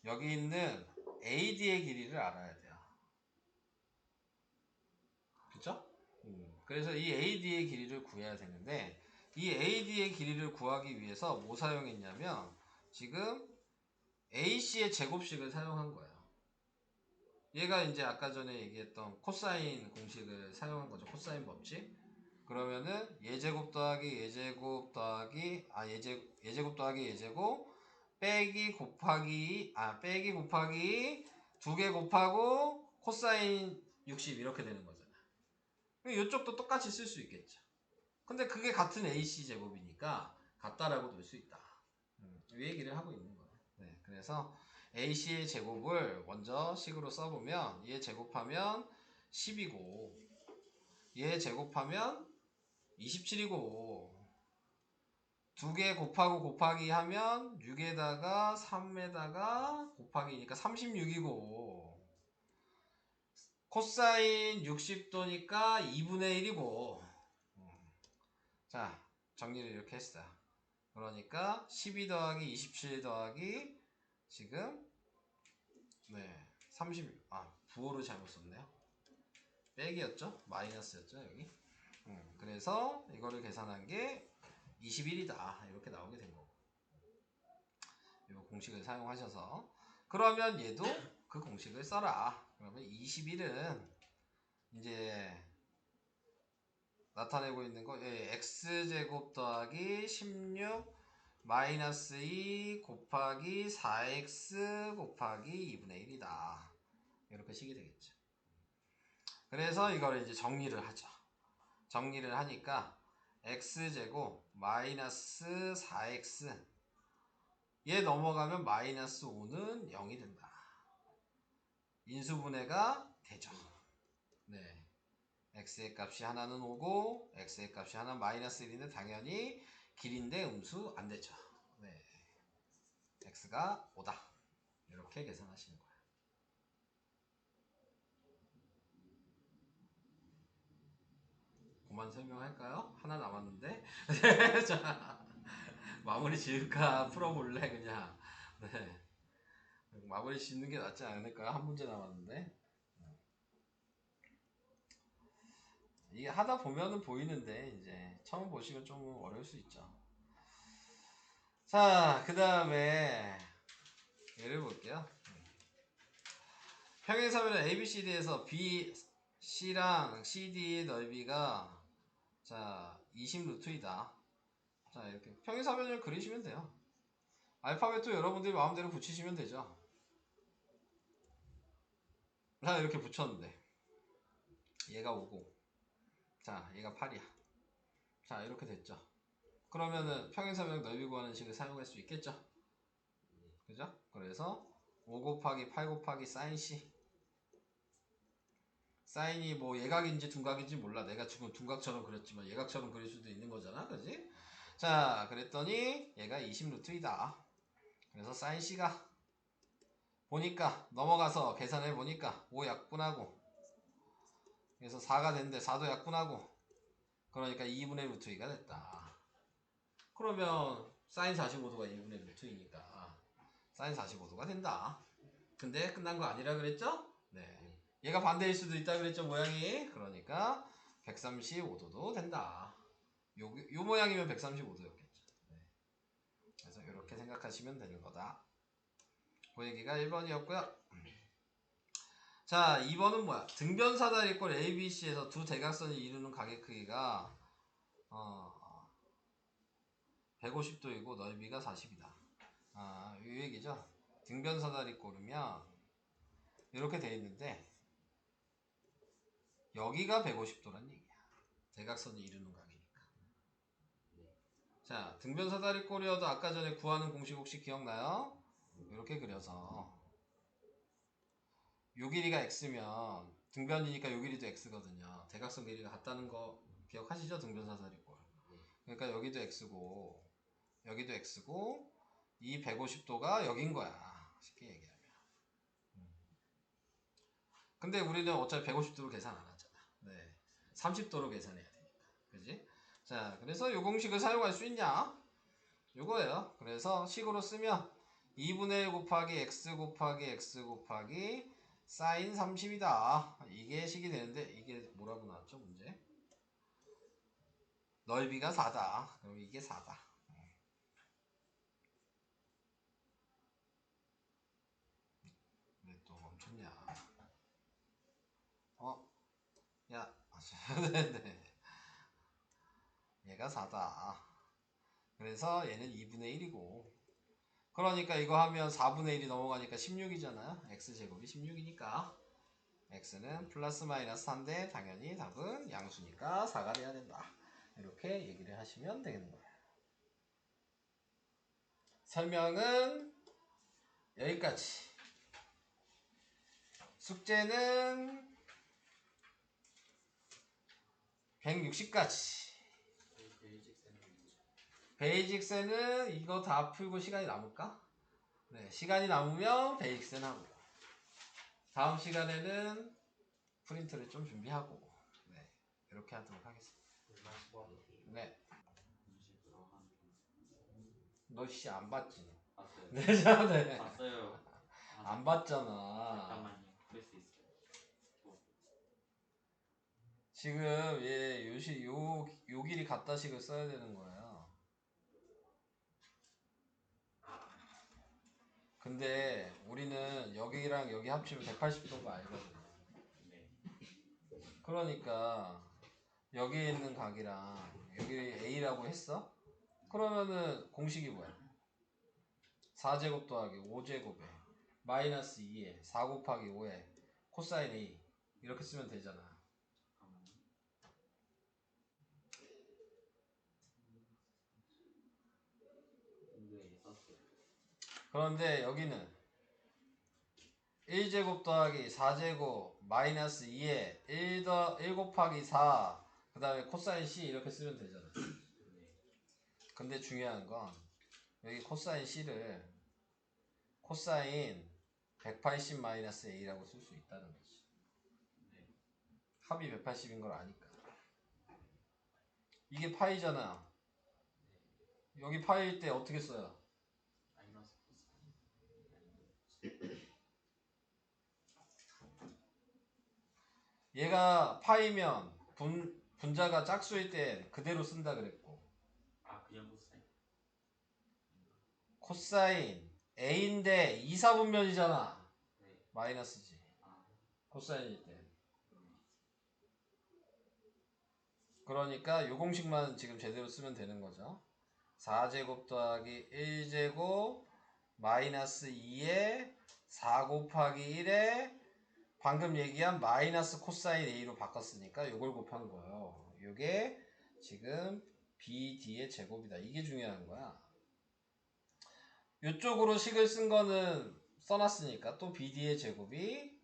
여기 있는 AD의 길이를 알아야 돼요. 그쵸? 그래서 이 AD의 길이를 구해야 되는데, 이 AD의 길이를 구하기 위해서 뭐 사용했냐면, 지금 AC의 제곱식을 사용한 거예요. 얘가 이제 아까 전에 얘기했던 코사인 공식을 사용한 거죠. 코사인 법칙. 그러면은 예제곱 더하기 예제곱 더하기 예제곱 더하기 예제곱 빼기 곱하기 2개 곱하고 코사인 60 이렇게 되는 거잖아요. 이쪽도 똑같이 쓸 수 있겠죠. 근데 그게 같은 AC 제곱이니까 같다라고 놓을 수 있다. 이 얘기를 하고 있는 거예요. 네, 그래서 AC의 제곱을 먼저 식으로 써보면 얘 제곱하면 10이고 얘 제곱하면 27이고 2개 곱하고 곱하기 하면 6에다가 3에다가 곱하기니까 36이고 코사인 60도니까 2분의 1이고 자 정리를 이렇게 했어요. 그러니까 12 더하기 27 더하기 지금 네 30, 부호를 잘못 썼네요. 빼기였죠? 마이너스였죠 여기. 그래서 이거를 계산한 게 21이다 이렇게 나오게 된 거고 이 공식을 사용하셔서 그러면 얘도 그 공식을 써라. 그러면 21은 이제 나타내고 있는 거 x제곱 더하기 16 마이너스 2 곱하기 4x 곱하기 2분의 1이다. 이렇게 식이 되겠죠. 그래서 이걸 이제 정리를 하죠. 정리를 하니까 x제곱 마이너스 4x 얘 넘어가면 마이너스 5는 0이 된다. 인수분해가 되죠. 네. x의 값이 하나는 5고 x의 값이 하나는 마이너스 1인데 당연히 길인데 음수 안 되죠. 네. x가 5다. 이렇게 계산하시는 거예요. 그만 설명할까요? 하나 남았는데. 자, 마무리 지을까? 풀어볼래 그냥. 네. 마무리 짓는 게 낫지 않을까요? 한 문제 남았는데. 이게 하다 보면은 보이는데 이제 처음 보시면 좀 어려울 수 있죠. 자, 그 다음에 예를 볼게요. 평행사면은 ABCD에서 BC랑 CD 넓이가 자 20루트이다. 자, 이렇게 평행사면을 그리시면 돼요. 알파벳도 여러분들이 마음대로 붙이시면 되죠. 자, 이렇게 붙였는데 얘가 5고 자, 얘가 8이야. 자, 이렇게 됐죠. 그러면은 평행사면 넓이 구하는 식을 사용할 수 있겠죠. 그죠? 그래서 5 곱하기 8 곱하기 사인 C. 사인이 뭐 예각인지 둔각인지 몰라. 내가 지금 둔각처럼 그렸지만 예각처럼 그릴 수도 있는 거잖아. 그지? 자, 그랬더니 얘가 20루트이다. 그래서 사인 C가 보니까 넘어가서 계산해 보니까 5 약분하고 그래서 4가 됐는데 4도 약분하고 그러니까 2분의 루트 2가 됐다. 그러면 사인 45도가 2분의 루트 2니까 사인 45도가 된다. 근데 끝난 거 아니라 그랬죠? 네. 얘가 반대일 수도 있다 그랬죠, 모양이. 그러니까 135도도 된다. 요 모양이면 135도였겠죠. 네. 그래서 이렇게 생각하시면 되는 거다. 그 얘기가 1번이었고요. 자, 2번은 뭐야? 등변사다리꼴 ABC에서 두 대각선이 이루는 가게 크기가 150도이고 넓이가 40이다. 이 얘기죠. 등변사다리꼴이면 이렇게 돼 있는데 여기가 150도란 얘기야. 대각선이 이루는 각이니까. 자, 등변사다리꼴이어도 아까 전에 구하는 공식 혹시 기억나요? 이렇게 그려서 요 길이가 x면 등변이니까 요 길이도 x거든요. 대각선 길이가 같다는 거 기억하시죠? 등변사다리꼴. 그러니까 여기도 x고 여기도 x고 이 150도가 여긴 거야. 쉽게 얘기하면. 근데 우리는 어차피 150도로 계산 안 하잖아. 네. 30도로 계산해야 되니까. 그지? 자, 그래서 요 공식을 사용할 수 있냐? 요거예요. 그래서 식으로 쓰면 2분의 1 곱하기 x 곱하기 x 곱하기 사인 30이다. 이게 식이 되는데 이게 뭐라고 나왔죠? 문제? 넓이가 4다. 그럼 이게 4다. 왜 또 멈췄냐? 야, 네네. 얘가 4다. 그래서 얘는 2분의 1이고 그러니까 이거 하면 4분의 1이 넘어가니까 16이잖아요. x제곱이 16이니까 x는 플러스 마이너스 4인데 당연히 답은 양수니까 4가 돼야 된다. 이렇게 얘기를 하시면 되는 거예요. 설명은 여기까지. 숙제는 160까지. 베이직세는 이거 다 풀고 시간이 남을까? 네, 시간이 남으면 베이직세는 하고 다음 시간에는 프린트를 좀 준비하고 네, 이렇게 하도록 하겠습니다. 네. 너 씨 안 봤지? 봤어요. 네, 네. 봤어요. 안 봤잖아. 잠깐만요. 그럴 수 있어요. 지금 얘 요 길이 같다 식을 써야 되는 거예요. 근데 우리는 여기랑 여기 합치면 180도가 알거든요. 네. 그러니까 여기에 있는 각이랑 여기 A라고 했어? 그러면은 공식이 뭐야? 4제곱 더하기 5제곱에 마이너스 2에 4 곱하기 5에 코사인 A 이렇게 쓰면 되잖아. 잠깐만요. 근데 썼어요. 그런데 여기는 1제곱 더하기 4제곱 마이너스 2에 1 곱하기 4 그 다음에 코사인 C 이렇게 쓰면 되잖아. 네. 근데 중요한 건 여기 코사인 C를 코사인 180-A라고 쓸 수 있다는 거지. 네. 합이 180인 걸 아니까. 이게 파이잖아. 여기 파이일 때 어떻게 써요? 마이너스 코사인. 얘가 파이면 분자가 짝수일 때 그대로 쓴다 그랬고, 아, 그냥 코사인. 코사인 A인데 2, 4분면이잖아. 네. 마이너스지. 아, 코사인일 때. 네. 그러니까 요 공식만 지금 제대로 쓰면 되는 거죠. 4제곱 더하기 1제곱 마이너스 2에 4 곱하기 1에 방금 얘기한 마이너스 코사인 A로 바꿨으니까 요걸 곱한 거예요. 요게 지금 BD의 제곱이다. 이게 중요한 거야. 요쪽으로 식을 쓴 거는 써놨으니까 또 BD의 제곱이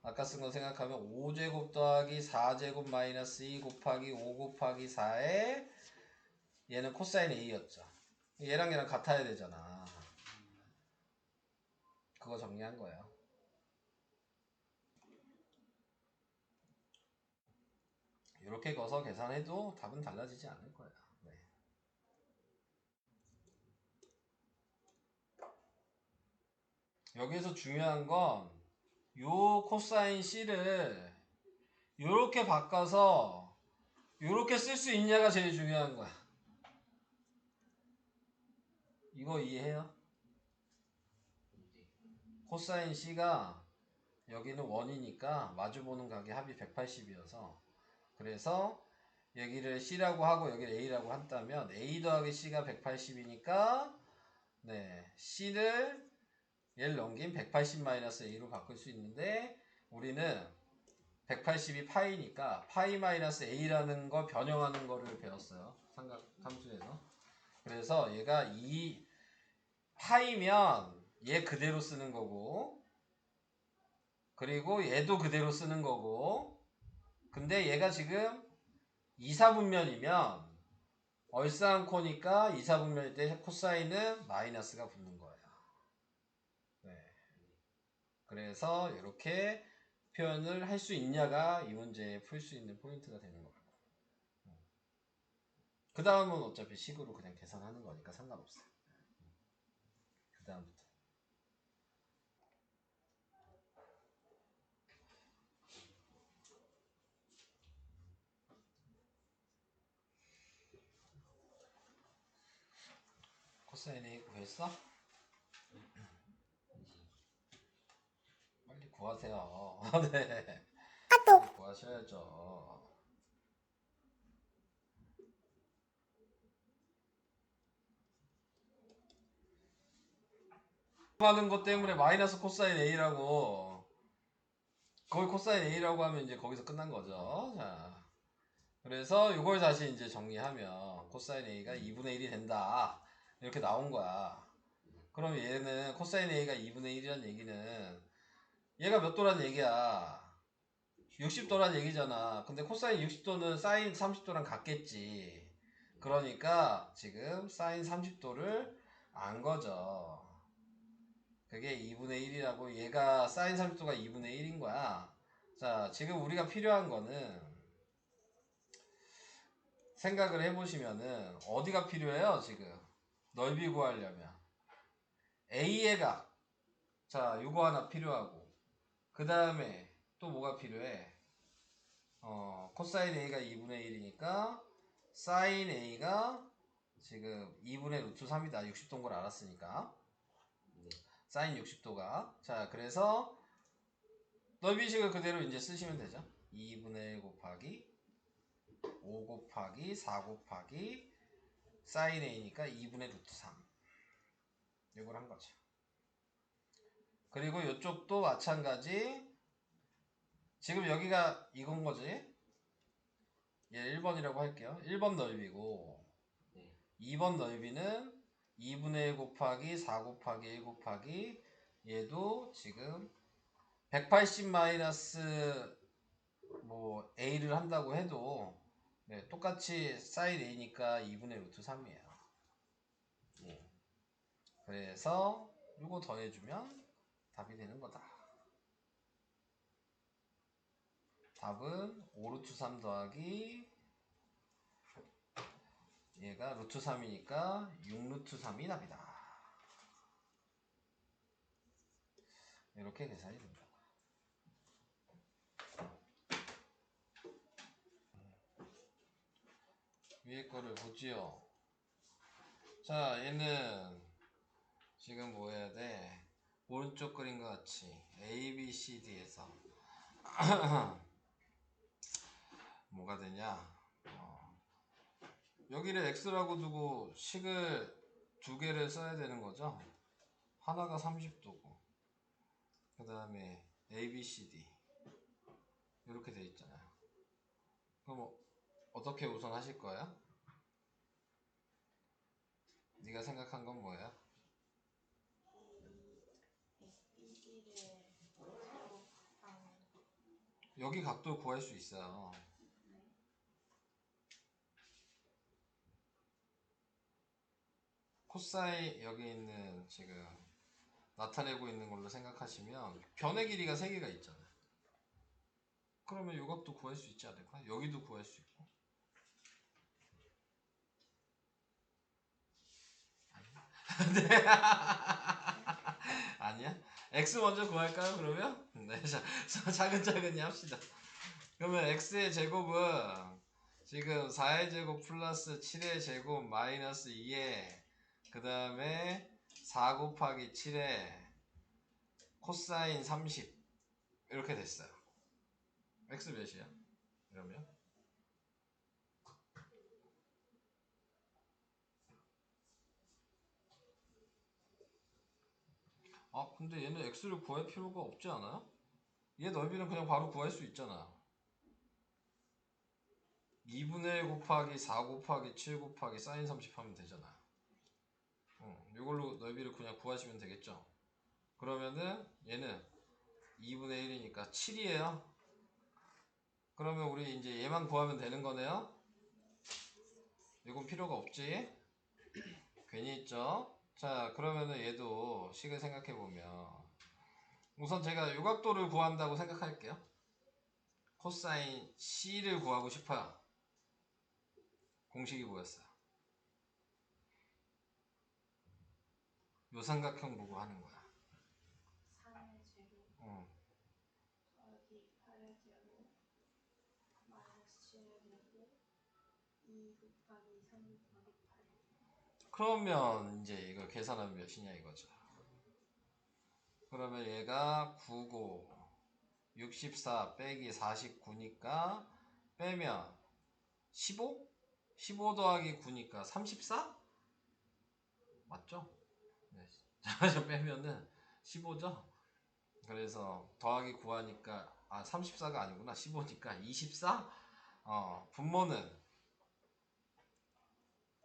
아까 쓴 거 생각하면 5제곱 더하기 4제곱 마이너스 2 곱하기 5 곱하기 4에 얘는 코사인 A였죠. 얘랑 얘랑 같아야 되잖아. 그거 정리한 거예요. 이렇게 거서 계산해도 답은 달라지지 않을 거야. 네. 여기서 중요한 건 요 코사인 C를 요렇게 바꿔서 요렇게 쓸 수 있냐가 제일 중요한 거야. 이거 이해해요? 네. 코사인 C가 여기는 1이니까 마주보는 각의 합이 180이어서 그래서 여기를 C라고 하고 여기를 A라고 한다면 A 더하기 C가 180이니까 네, C를 얘를 넘긴 180-A로 바꿀 수 있는데 우리는 180이 파이니까 파이-A라는 거 변형하는 거를 배웠어요. 삼각 함수에서. 그래서 얘가 이 파이면 얘 그대로 쓰는 거고 그리고 얘도 그대로 쓰는 거고 근데 얘가 지금 2, 4분면이면 얼싸안코니까 2, 4분면일 때 코사인은 마이너스가 붙는 거예요. 네. 그래서 이렇게 표현을 할 수 있냐가 이 문제에 풀 수 있는 포인트가 되는 거예요. 그 다음은 어차피 식으로 그냥 계산하는 거니까 상관없어요. 그 다음부터. 코사인 A 구했어? 빨리 구하세요. 네. 빨리 구하셔야죠. 하는 것 때문에 마이너스 코사인 A라고 거기 코사인 A라고 하면 이제 거기서 끝난 거죠. 자, 그래서 이걸 다시 이제 정리하면 코사인 A가 2분의 1이 된다. 이렇게 나온 거야. 그럼 얘는 코사인 A가 2분의 1이란 얘기는 얘가 몇 도란 얘기야? 60도란 얘기잖아. 근데 코사인 60도는 사인 30도랑 같겠지. 그러니까 지금 사인 30도를 안 거죠. 그게 2분의 1이라고 얘가 사인 30도가 2분의 1인 거야. 자, 지금 우리가 필요한 거는 생각을 해보시면은 어디가 필요해요 지금 넓이 구하려면 A의 각. 자, 요거 하나 필요하고 그 다음에 또 뭐가 필요해? 코사인 A가 2분의 1이니까 사인 A가 지금 2분의 루트 3이다. 60도인 걸 알았으니까 네. 사인 60도가 자 그래서 넓이식을 그대로 이제 쓰시면 되죠. 2분의 1 곱하기 5 곱하기 4 곱하기 사인 A니까 2분의 루트 3 이걸 한 거죠. 그리고 이쪽도 마찬가지 지금 여기가 이건 거지. 얘 1번이라고 할게요. 1번 넓이고 네. 2번 넓이는 2분의 1 곱하기 4 곱하기 1 곱하기 얘도 지금 180 마이너스 A를 한다고 해도 네, 똑같이 사인 A니까 2분의 루트 3이에요. 그래서 요거 더해주면 답이 되는 거다. 답은 5루트 3 더하기 얘가 루트 3이니까 6루트 3이 답이다. 이렇게 계산이 됩니다. 위에 거를 보지요. 자, 얘는 지금 뭐 해야 돼? 오른쪽 그림과 같이 A, B, C, D에서 뭐가 되냐? 여기를 X라고 두고 식을 두 개를 써야 되는 거죠. 하나가 30도고 그 다음에 A, B, C, D 이렇게 돼 있잖아요. 그럼 어떻게 우선 하실 거예요? 네가 생각한 건 뭐예요? 여기 각도 구할 수 있어요. 코사인 여기 있는 지금 나타내고 있는 걸로 생각하시면 변의 길이가 3개가 있잖아요. 그러면 이 각도 구할 수 있지 않을까? 여기도 구할 수 있고. 네. 아니야? X 먼저 구할까요 그러면? 네, 자, 차근차근히 합시다. 그러면 X의 제곱은 지금 4의 제곱 플러스 7의 제곱 마이너스 2의 그 다음에 4 곱하기 7의 코사인 30 이렇게 됐어요. X 몇이야? 이러면 근데 얘는 X를 구할 필요가 없지 않아요? 얘 넓이는 그냥 바로 구할 수 있잖아. 2분의 1 곱하기 4 곱하기 7 곱하기 사인 30 하면 되잖아. 이걸로 넓이를 그냥 구하시면 되겠죠. 그러면은 얘는 2분의 1이니까 7이에요. 그러면 우리 이제 얘만 구하면 되는 거네요. 이건 필요가 없지. 괜히 있죠. 자, 그러면은 얘도 식을 생각해 보면 우선 제가 요각도를 구한다고 생각할게요. 코사인 C를 구하고 싶어요. 공식이 뭐였어요? 요 삼각형 보고 하는 거야. 3의 제곱 더하기 8의 제곱 마이너스 7의 제곱 2 곱하기 3 곱하기 8. 그러면 이제 이걸 계산하면 몇이냐 이거죠. 그러면 얘가 9고 64 빼기 49니까 빼면 15? 15 더하기 9니까 34? 맞죠? 네. 자, 빼면은 15죠? 그래서 더하기 9하니까 34가 아니구나. 15니까 24? 분모는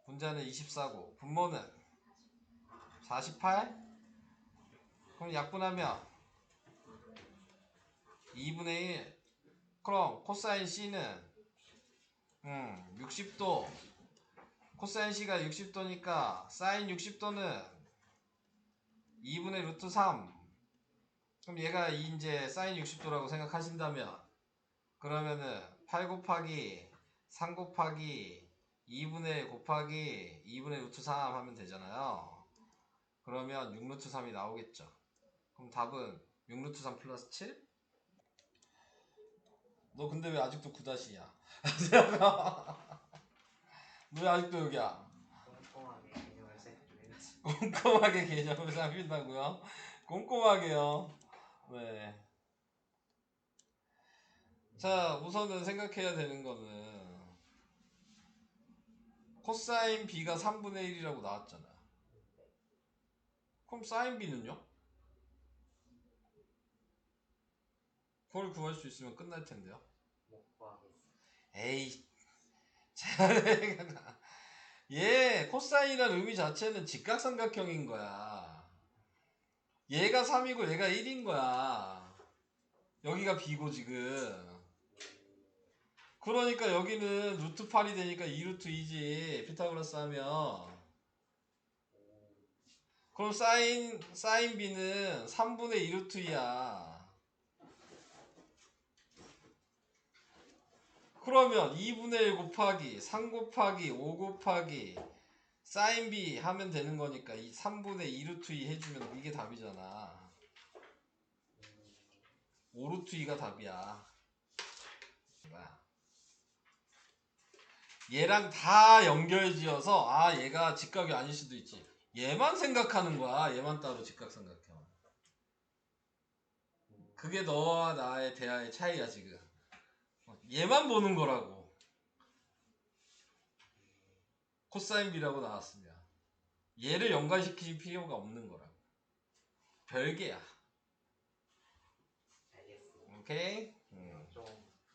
분자는 24고 분모는 48? 그럼 약분하면 2분의 1. 그럼 코사인 C는 60도. 코사인 C가 60도니까 사인 60도는 2분의 루트 3. 그럼 얘가 이제 사인 60도라고 생각하신다면 그러면은 8 곱하기 3 곱하기 2분의 1 곱하기 2분의 루트 3 하면 되잖아요. 그러면 6루트 3이 나오겠죠. 그럼 답은 6루트 3 플러스 7? 너 근데 왜 아직도 9-2야? 너 왜 아직도 여기야? 꼼꼼하게 개념을 살펴보겠습니다. 꼼꼼하게 개념을 살핀다고요? 꼼꼼하게요. 네. 자, 우선은 생각해야 되는 거는 코사인 B가 3분의 1이라고 나왔잖아. 그럼 사인 B는요? 그걸 구할 수 있으면 끝날 텐데요. 못 구하겠습니다. 에이, 얘 코사인이라는 의미 자체는 직각삼각형인 거야. 얘가 3이고 얘가 1인 거야. 여기가 B고 지금. 그러니까 여기는 루트 8이 되니까 2루트 2지. 피타고라스 하면. 그럼 사인 B는 3분의 2 루트 2야. 그러면 2분의 1 곱하기 3 곱하기 5 곱하기 사인 B 하면 되는 거니까 이 3분의 2 루트 2 해주면 이게 답이잖아. 5 루트 2가 답이야. 얘랑 다 연결지어서 아 얘가 직각이 아닐 수도 있지. 얘만 생각하는 거야. 얘만 따로 직각 생각해. 그게 너와 나의 대화의 차이야 지금. 얘만 보는 거라고. 코사인 B라고 나왔으면 얘를 연관시킬 필요가 없는 거라고. 별개야. 알겠습니다. 오케이? 좀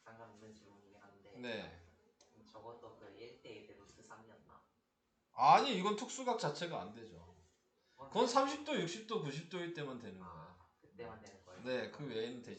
상관없는 질문이긴 한데 네. 저것도 그 1대1 루트 3이었나? 아니 이건 특수각 자체가 안 되죠. 그건 30도, 60도, 90도일 때만 되는 거야. 그때만 되는 거예요? 네, 그 외에는 되지.